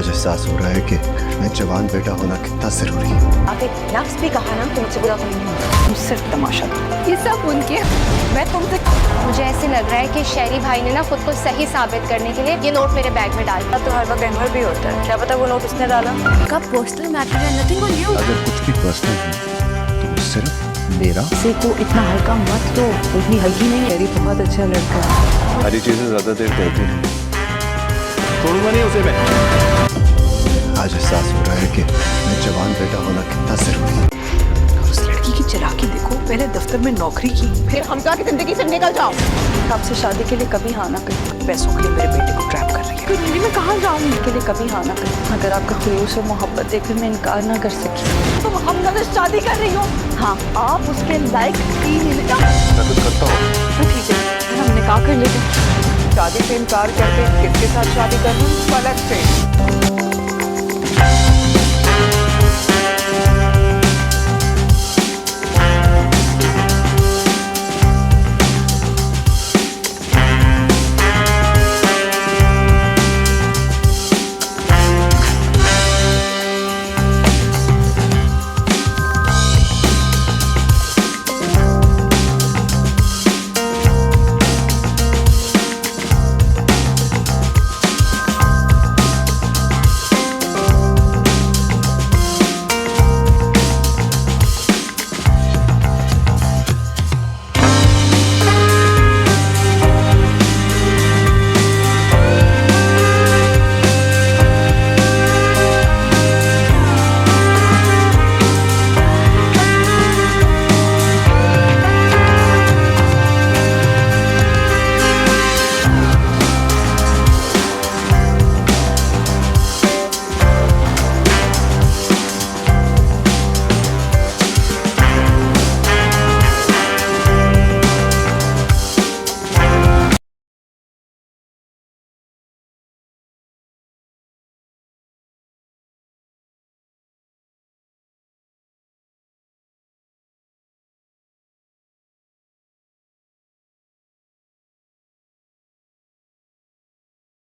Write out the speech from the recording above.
आज एहसास हो रहा है कि मैं जवान बेटा होना कितना जरूरी है। आप एक नफ्स भी कहा ना तो मुझसे बुरा कोई नहीं होगा। तुम सिर्फ तमाशा ये सब उनके मैं तुमसे मुझे ऐसे लग रहा है कि शैरी भाई ने ना खुद को सही साबित करने के लिए ये नोट मेरे बैग में डाल दिया। तो हर वक्त एनवर भी होता है, क्या पता वो नोट उसने डाला। कब पर्सनल मैटर है, नथिंग ऑन यू। अगर कुछ भी पर्सनल है तो वो सिर्फ मेरा। किसी को इतना हल्का मत लो, उतनी हल्की नहीं है। बहुत अच्छा लड़का है। सारी चीजें ज्यादा देर कहती नहीं। छोड़ूंगा नहीं उसे मैं। आज एहसास हो रहा है कि मैं जवान बेटा होना कितना जरूरी है। उस लड़की की चालाकी देखो, पहले दफ्तर में नौकरी की, फिर हमजा की जिंदगी से निकल जाओ। आपसे शादी के लिए कभी हाँ ना करें। पैसों के लिए मेरे बेटे को ट्रैप कर रही है। मैं कहाँ जाऊँ के लिए कभी हाँ ना करें। अगर आपका खलूस और मोहब्बत देखकर मैं इनकार ना कर सकी। तुम हमजा से शादी कर रही हो? हाँ, आप उसके लायक ही नहीं। मैं कुछ करता हूँ। तो ठीक है, हम निकाह कर लेते हैं। शादी से इनकार करके किसके साथ शादी करना? पलक से।